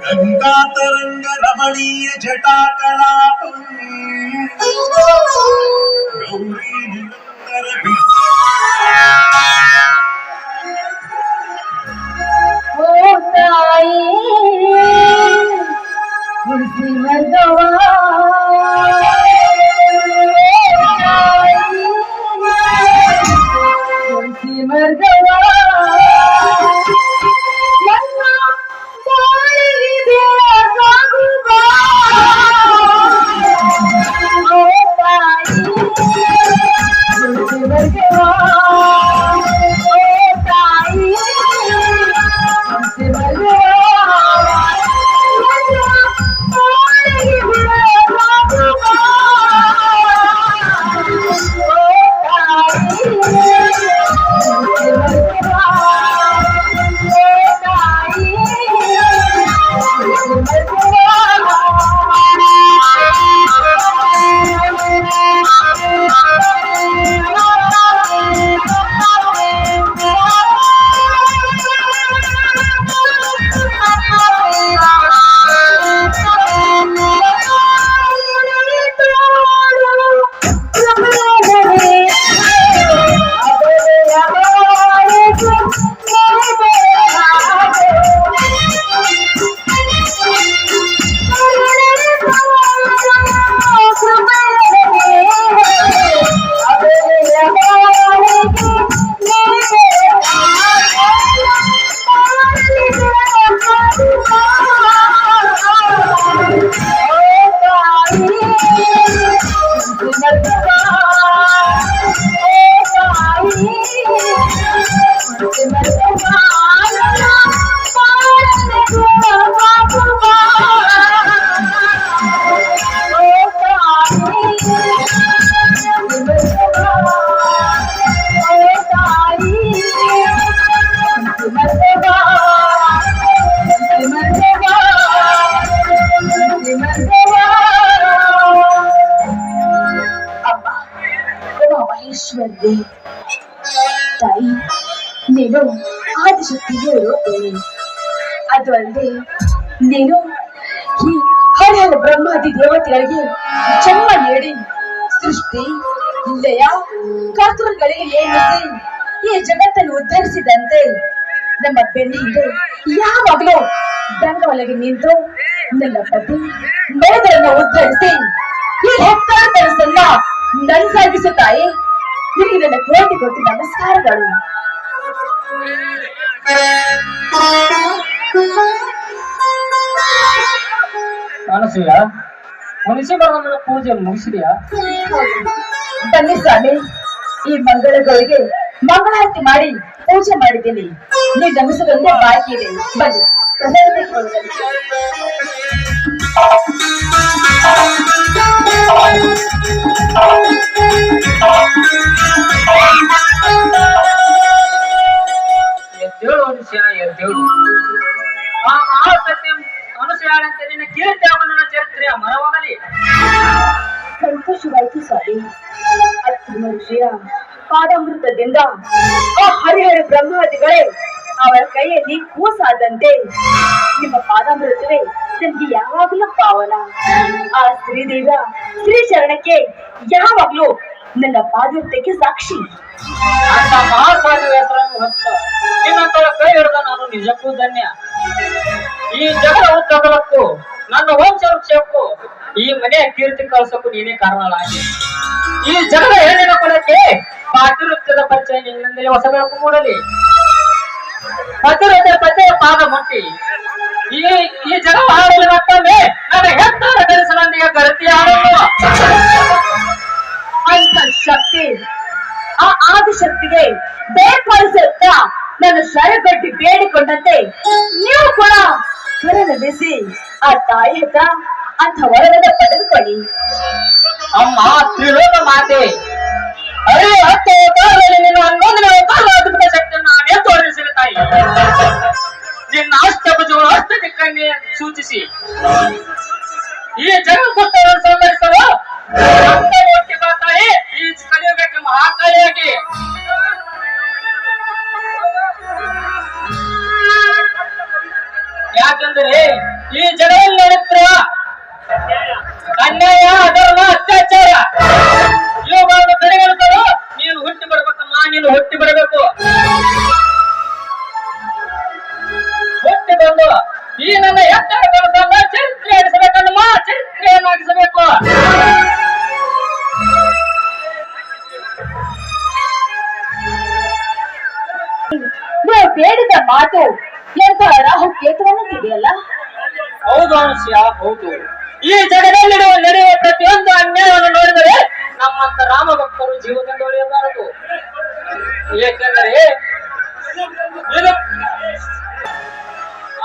ಗಂಗಾತರಂಗ ರಮಣೀಯ ಜಟಾಕಲಾಪಂ ಗೌರಿ ನಿರಂತರ ತುಳಸಿ ಮರ್ಗವಾ ತುಳಸಿ ಮರ್ಗವಾ ತಾಯಿ ನೀನು ಆದಿಶಕ್ತಿಗೆ ರೂಪೇಣಿ. ಅದು ಅಲ್ಲದೆ ನೀನು ಈ ಹರಿಹರ ಬ್ರಹ್ಮಾದಿ ದೇವತೆಗಳಿಗೆ ಜನ್ಮ ನೀಡಿ ಸೃಷ್ಟಿ ಲಯ ಕರ್ತೃಗಳಿಗೆ ನೇಮಿಸಿ ಈ ಜಗತ್ತನ್ನು ಉದ್ಧರಿಸಿದಂತೆ ನಮ್ಮ ಬೆನ್ನ ಹಿಂದೆ ಯಾವಾಗಲೂ ದಂಗವಲಗೆ ನಿಂತು ನನ್ನ ಪತಿ ಬೆಳೆದರನ್ನು ಉದ್ಧರಿಸಿ ಈ ಹೆತ್ತಾರ ಕನಸನ್ನ ನನಸಾಗಿಸು ತಾಯಿ. ನಿಮಗೆ ನನ್ನ ಕೋಟಿ ಕೋಟಿ ನಮಸ್ಕಾರಗಳು. ಅನಸೂಯ, ಮುನಿಸಿ ಬರೋದನ್ನ ಪೂಜೆ ಮುಗಿಸಿದ್ಯಾ? ಬನ್ನಿ ಸ್ವಾಮಿ, ಈ ಮಂಗಳಗಳಿಗೆ ಮಂಗಳಾರತಿ ಮಾಡಿ ಪೂಜೆ ಮಾಡಿದ್ದೀನಿ. ನೀವು ನಮಿಸೋದೊಂದೇ ಬಾಕಿ ಇದೆ. ಬನ್ನಿ ಪ್ರಸಾದ ತೆಗೆದುಕೊಳ್ಳಿ. ಎದ್ದೇಳು ಅನುಸೂಯ, ಎದ್ದೇಳು. ಆ ಮಹಾಸತ್ಯ ಅನುಸೂಯಾಳಂತೆ ನಿನ್ನ ಕೀರ್ತಿ ಅವನ ಚರಿತ್ರೆಯ ಮರವಾಗಲಿ. ಸಂತೋಷವಾಯಿತು ಸ್ವಾಮಿ. ಅತ್ಯುಮ ಋಷಿಯ ಪಾದಾಮೃತದಿಂದ ಆ ಹರಿಹರ ಬ್ರಹ್ಮಾದಿಗಳೇ ಅವರ ಕೈಯಲ್ಲಿ ಕೂಸಾದಂತೆ ನಿಮ್ಮ ಪಾದಾಮೃತವೇ ನನಗೆ ಯಾವಾಗಲೂ ಪಾವನ. ಆ ಶ್ರೀದೇವ ಶ್ರೀ ಶರಣಕ್ಕೆ ಯಾವಾಗ್ಲೂ ನನ್ನ ಪಾದಕ್ಕೆ ಸಾಕ್ಷಿ. ಅಂತ ಮಹಾಸ್ವಾಮಿ ಹೆಸರನ್ನು ಹೊತ್ತ ನಿನ್ನಂತರ ಕೈ ಹಿಡಿದ ನಾನು ನಿಜಕ್ಕೂ ಧನ್ಯ. ಈ ಜಗದ ಉದ್ದಗಲಕ್ಕೂ ನನ್ನ ವಂಶ ವೃಕ್ಷಕ್ಕೂ ಈ ಮನೆಯ ಕೀರ್ತಿ ಕಳಿಸಕ್ಕೂ ನೀನೇ ಕಾರಣಳಾಗಿ. ಈ ಜಗದ ಹೆಣ್ಣಿನ ಕುಲಕ್ಕೆ ಪಾತಿವೃತ್ಯದ ಪರಿಚಯ ನಿನ್ನಿಂದಲೇ ಹೊಸ ಬೆಳಕು ಮೂಡಲಿ. ಪತಿವ್ರತೆ ಪತಿಯ ಪಾದ ಮುಟ್ಟಿ ಈ ಜಗ ಹಾಡಲು ಮತ್ತೊಮ್ಮೆ ನನ್ನ ಹೆತ್ತಾರ ಕನಸಿನೊಂದಿಗೆ ಗರತಿ ಆಡಲು ಅಂತ ಶಕ್ತಿ ಆ ಆದಿಶಕ್ತಿಗೆ ಬೇರ್ಪಡಿಸುತ್ತ ನನ್ನ ಶರಗಟ್ಟಿ ಬೇಡಿಕೊಂಡಂತೆ ನೀವು ಕೂಡ ಸ್ವರನ ಬಿಸಿ ಆ ತಾಯಿ ಹತ್ರ ಅಂತ ವರವನ್ನ ಪಡೆದುಕೊಳ್ಳಿ. ಅಮ್ಮ ತ್ರಿಲೋಕ ಮಾತೆ, ಅರೆ ಹತ್ತು ಅವತಾರದಲ್ಲಿ ನಿನ್ನ 11ನೇ ಅವತಾರವಾದ ಶಕ್ತಿಯನ್ನು ನಾನೇ ತೋರಿಸಿದ ತಾಯಿ. ನಿನ್ನ ಅಷ್ಟಭುಜಗಳು ಅಷ್ಟ ದಿಕ್ಕನ್ನೇ ಸೂಚಿಸಿ ಈ ಜಗತ್ತನ್ನು ಸಂಹರಿಸಲು ಒಟ್ಟಿಗೆ ತಾಯಿ ಈ ಕಲಿಯುಗಕ್ಕೆ ಮಹಾಕಾಳಿಯಾಗಿ ಯಾಕಂದ್ರೆ ಈ ಜಗದಲ್ಲಿ ನಡೆಯುತ್ತಿರುವ ಅನ್ಯಾಯ ಅಧರ್ಮ ಅತ್ಯಾಚಾರ ಇವುಗಳನ್ನು ತಡೆಗಟ್ಟಲು ನೀನು ಹುಟ್ಟಿ ಬರ್ಬೇಕಮ್ಮ, ನೀನು ಹುಟ್ಟಿ ಬರಬೇಕು. ಹುಟ್ಟಿ ಬಂದು ಈ ನನ್ನ ಎತ್ತರ ಕೆಲಸವನ್ನ ಚರಿತ್ರೆ ಆಗಿಸಬೇಕನ್ನಮ್ಮ, ಚರಿತ್ರೆಯನ್ನಾಗಿಸಬೇಕು. ನೀವು ಬೇಡಿದ ಮಾತು ಎಂತ ರಾಹು ಕೇತುವನ್ನಿದೆಯಲ್ಲ. ಹೌದು ಅನುಷ್ಯ, ಹೌದು. ಈ ಜಗದಲ್ಲಿ ನಡೆಯುವ ಪ್ರತಿಯೊಂದು ಅನ್ಯಾಯವನ್ನು ನೋಡಿದರೆ ನಮ್ಮಂತ ರಾಮ ಭಕ್ತರು ಜೀವನದಿಂದ ಉಳಿಯಬಾರದು. ಏಕೆಂದರೆ ಇದು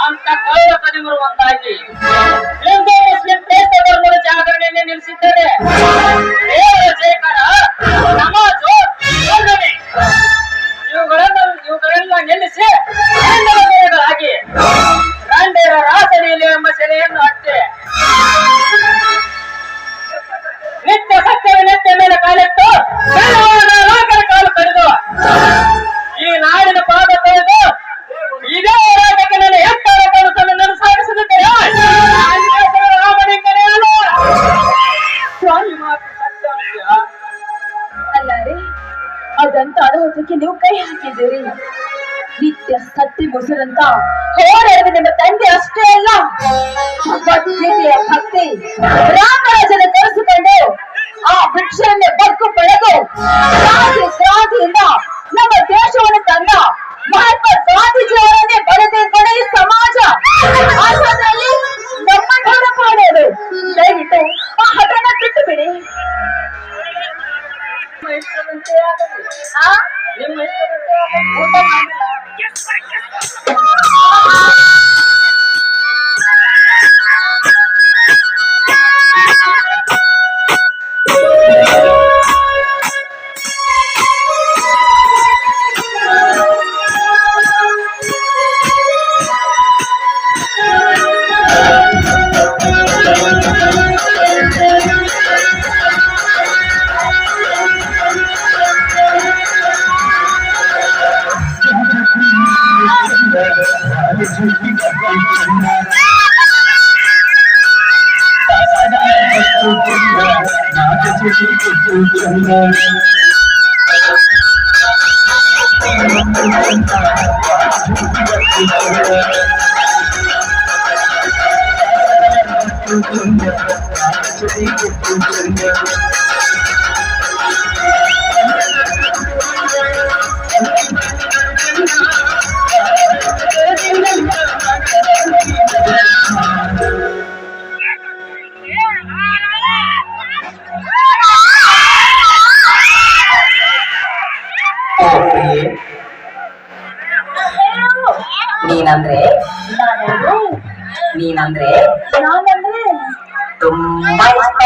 ಅಂತ ಕಳ್ಳ ಕದಿಮರು ಒಂದಾಗಿ ಹಿಂದೂ ಮುಸ್ಲಿಂ ಕ್ರೈಸ್ತ ಧರ್ಮದ ಜಾಗರಣೆಯನ್ನೇ ನಿಲ್ಲಿಸಿದ್ದಾರೆ. ದೇವರ ಜಯಕಾರ, ನಮಾಜು, ವಂದನೆ ಇವುಗಳೆಲ್ಲ ನಿಲ್ಲಿಸಿ ಆಗಿ ಗಾಂಧೀರ ರಾಸಲೀಲೆ ಎಂಬ ಸೆಲೆಯನ್ನು ಹತ್ತೆ ನಿತ್ಯ ಸತ್ಯದ ನೆತ್ಯ ಮೇಲೆ ಕಾಲಿಟ್ಟು ಲೋಕದ ಕಾಲು ಕರೆದು ಈ ನಾಡಿನ ಪಾದ ತೊಳೆದು ಇದೇ ಹೋರಾಟಕ್ಕೆ ನನ್ನ ಎತ್ತರ ಕನಸನ್ನು ನನಸಾಗಿಸುತ್ತಿದ್ದರೆ ರಾಮಲಿಂಗನೇ ಅಲ್ಲ. ಸ್ವಾಮಿ ಮಾತು ಸತ್ಯ ಅಂತ್ಯ. ಅಲ್ಲ ರೀ, ಅದಂತ ಅರ್ಹತೆಗೆ ನೀವು ಕೈ ಹಾಕಿದ್ದೀರಿ. ನಿತ್ಯ ಸತ್ಯ ಮುಸುರಂತ ಹೋರಾಡಿದ ನಿಮ್ಮ ತಂದೆ ಅಷ್ಟೇ ಅಲ್ಲ, ಭಗವದ್ಗೀತೆಯ ಭಕ್ತಿ ರಾಮರಾಜನ ಕರೆಸಿಕೊಂಡು ಆ ಭಿಕ್ಷೆಯನ್ನೇ ಬದುಕು ಬೆಳೆದು ಕ್ರಾಂತಿಯಿಂದ ನಮ್ಮ ದೇಶವನ್ನು ತಂದ ಮಹಾತ್ಮ ಗಾಂಧೀಜಿಯವರನ್ನೇ ಬರೆದಿದ್ದರೆ ಈ ಸಮಾಜ ಅಂಥದ್ರಲ್ಲಿ ನಮ್ಮ ಹಣ ಮಾಡೋದು. ದಯವಿಟ್ಟು ಆ ಹಠನ ಬಿಟ್ಟು ಬಿಡಿ. ನಿಮ್ಮ ಇಷ್ಟದಂತೆ ಆಗಲಿ. ನಿಮ್ಮ ಇಷ್ಟದಂತೆ ಆಗಲಿ. ಊಟ ಮಾಡಿಲ್ಲ. ನೀನಂದ್ರೆ ನಾನಂದ್ರೆ ತುಂಬಾ ಇಷ್ಟ.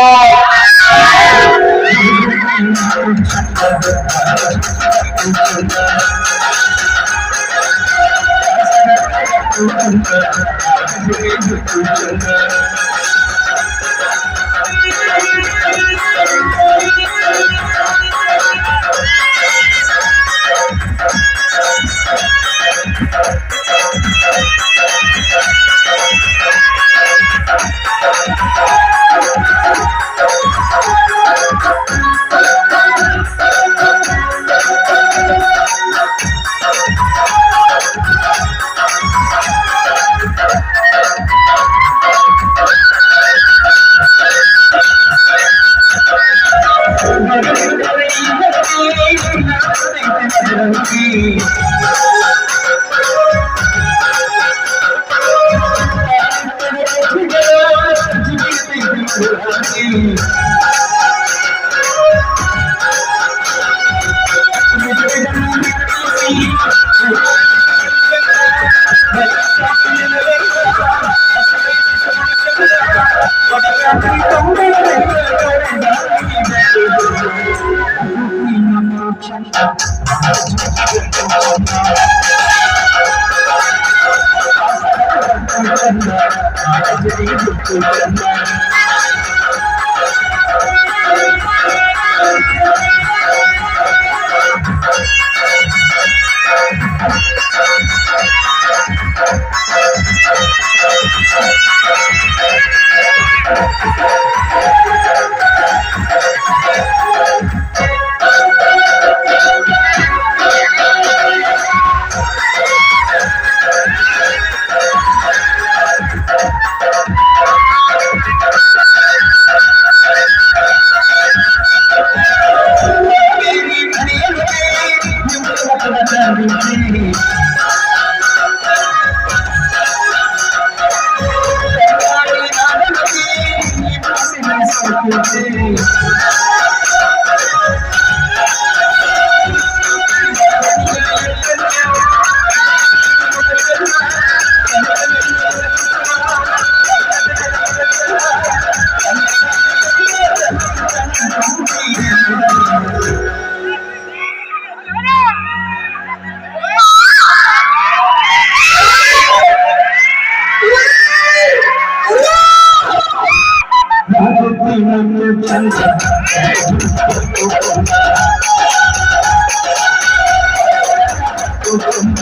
ನಗುತ್ತಿ ನನ್ನ ಚಂದ ಕುಟುಂಬ